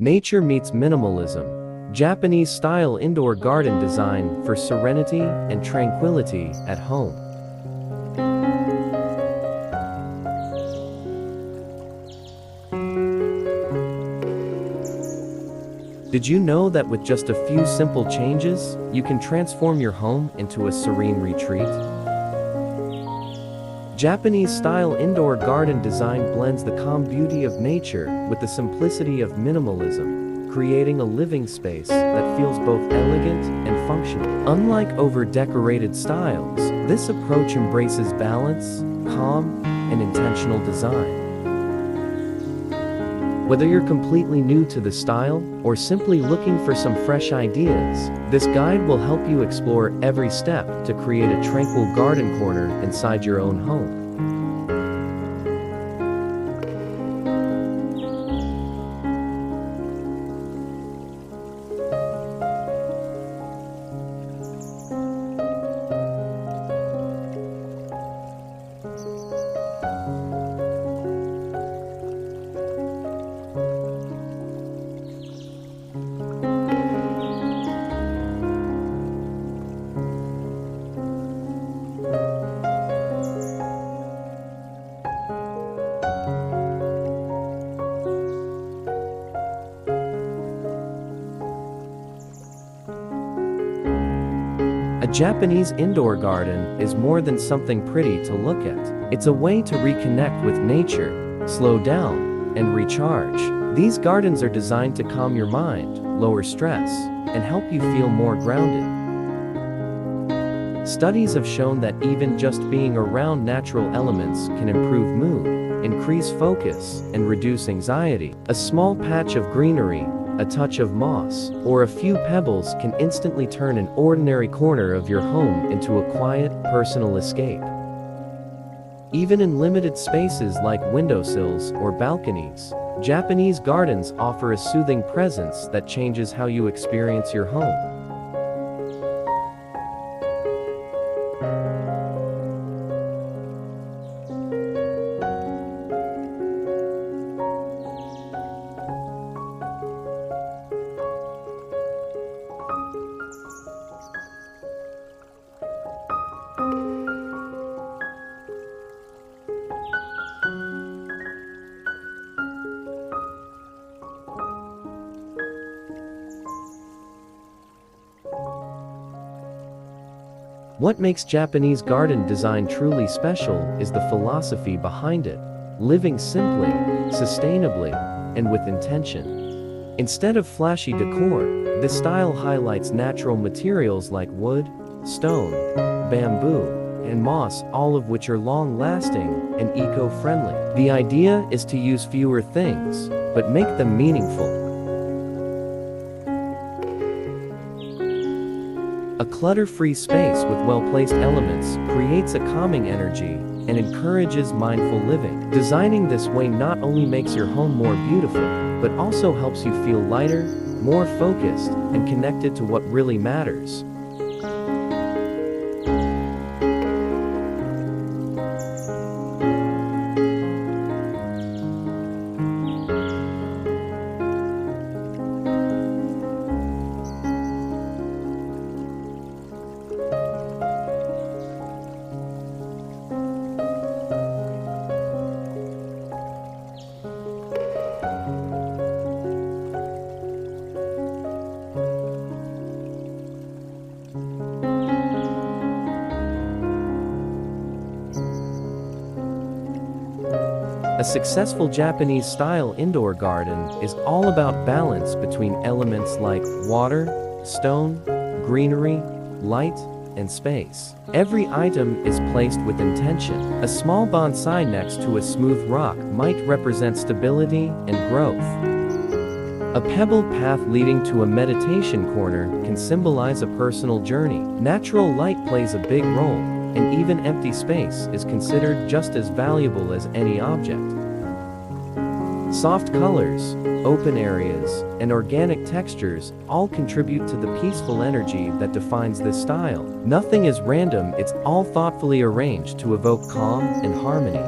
Nature meets minimalism. Japanese-style indoor garden design for serenity and tranquility at home. Did you know that with just a few simple changes, you can transform your home into a serene retreat? Japanese-style indoor garden design blends the calm beauty of nature with the simplicity of minimalism, creating a living space that feels both elegant and functional. Unlike over-decorated styles, this approach embraces balance, calm, and intentional design. Whether you're completely new to the style or simply looking for some fresh ideas, this guide will help you explore every step to create a tranquil garden corner inside your own home. A Japanese indoor garden is more than something pretty to look at. It's a way to reconnect with nature, slow down, and recharge. These gardens are designed to calm your mind, lower stress, and help you feel more grounded. Studies have shown that even just being around natural elements can improve mood, increase focus, and reduce anxiety. A small patch of greenery, a touch of moss, or a few pebbles can instantly turn an ordinary corner of your home into a quiet, personal escape. Even in limited spaces like windowsills or balconies, Japanese gardens offer a soothing presence that changes how you experience your home. What makes Japanese garden design truly special is the philosophy behind it, living simply, sustainably, and with intention. Instead of flashy decor, this style highlights natural materials like wood, stone, bamboo, and moss, all of which are long-lasting and eco-friendly. The idea is to use fewer things, but make them meaningful. A clutter-free space with well-placed elements creates a calming energy and encourages mindful living. Designing this way not only makes your home more beautiful, but also helps you feel lighter, more focused, and connected to what really matters. A successful Japanese-style indoor garden is all about balance between elements like water, stone, greenery, light, and space. Every item is placed with intention. A small bonsai next to a smooth rock might represent stability and growth. A pebbled path leading to a meditation corner can symbolize a personal journey. Natural light plays a big role, and even empty space is considered just as valuable as any object. Soft colors, open areas, and organic textures all contribute to the peaceful energy that defines this style. Nothing is random, it's all thoughtfully arranged to evoke calm and harmony.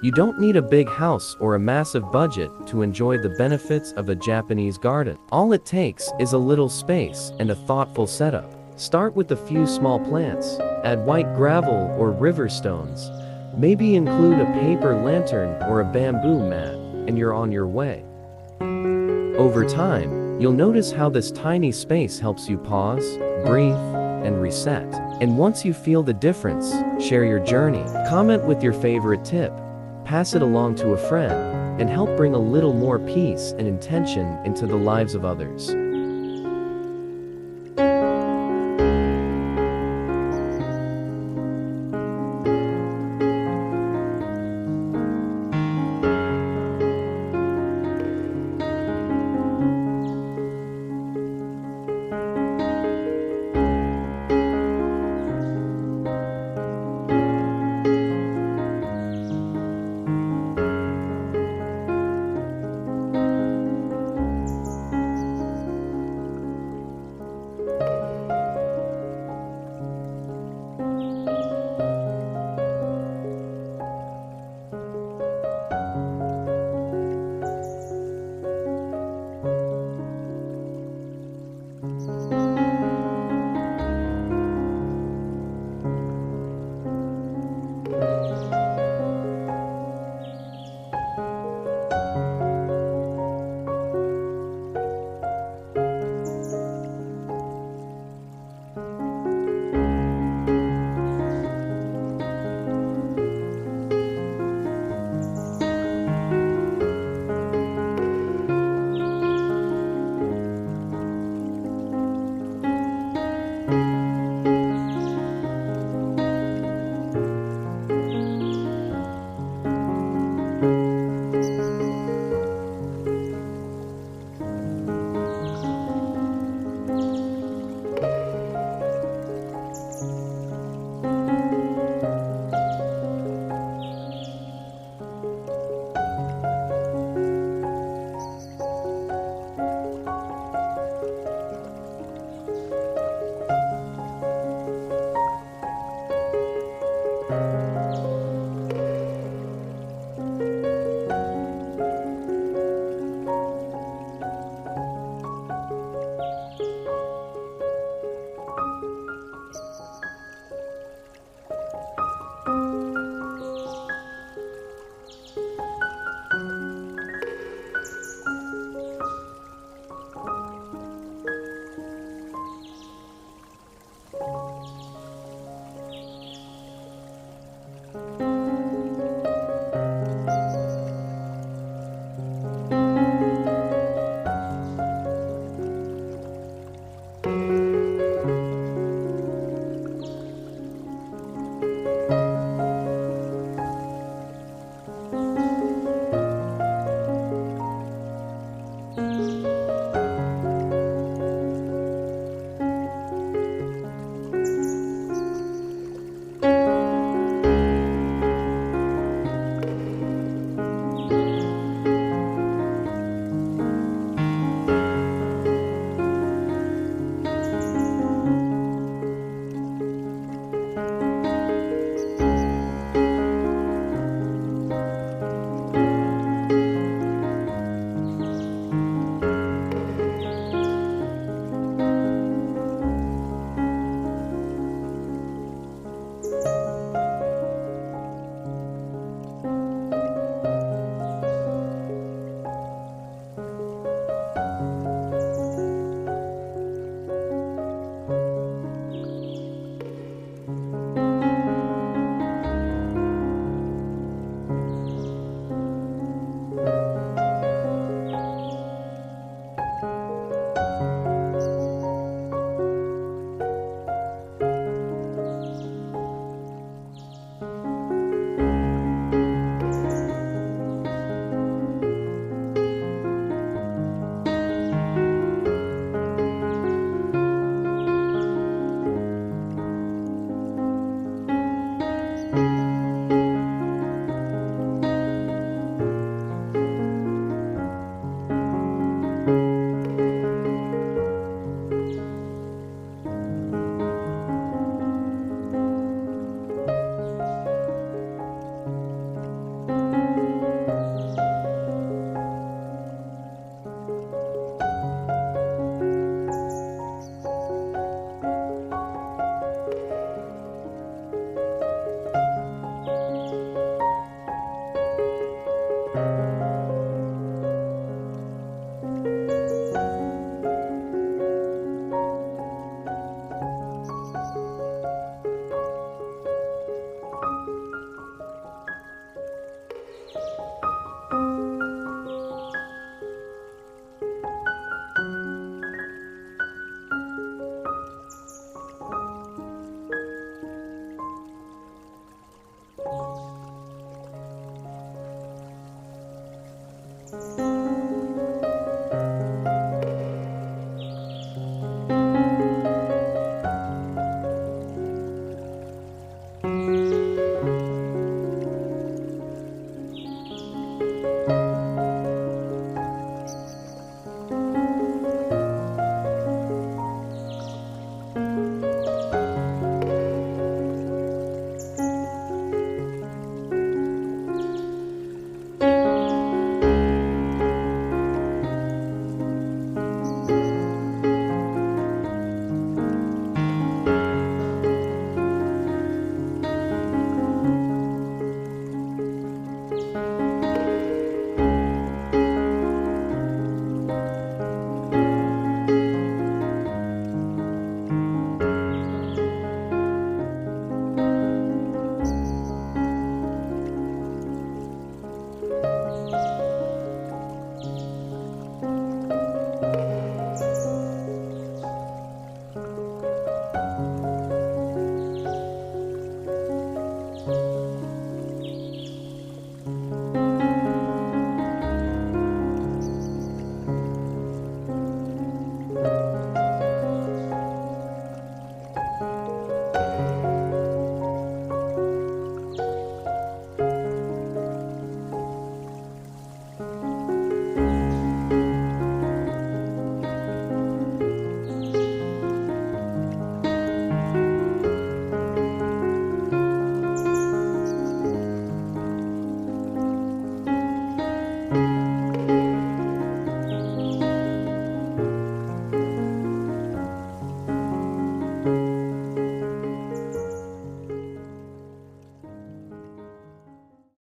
You don't need a big house or a massive budget to enjoy the benefits of a Japanese garden. All it takes is a little space and a thoughtful setup. Start with a few small plants, add white gravel or river stones, maybe include a paper lantern or a bamboo mat, and you're on your way. Over time, you'll notice how this tiny space helps you pause, breathe, and reset. And once you feel the difference, share your journey. Comment with your favorite tip, pass it along to a friend, and help bring a little more peace and intention into the lives of others.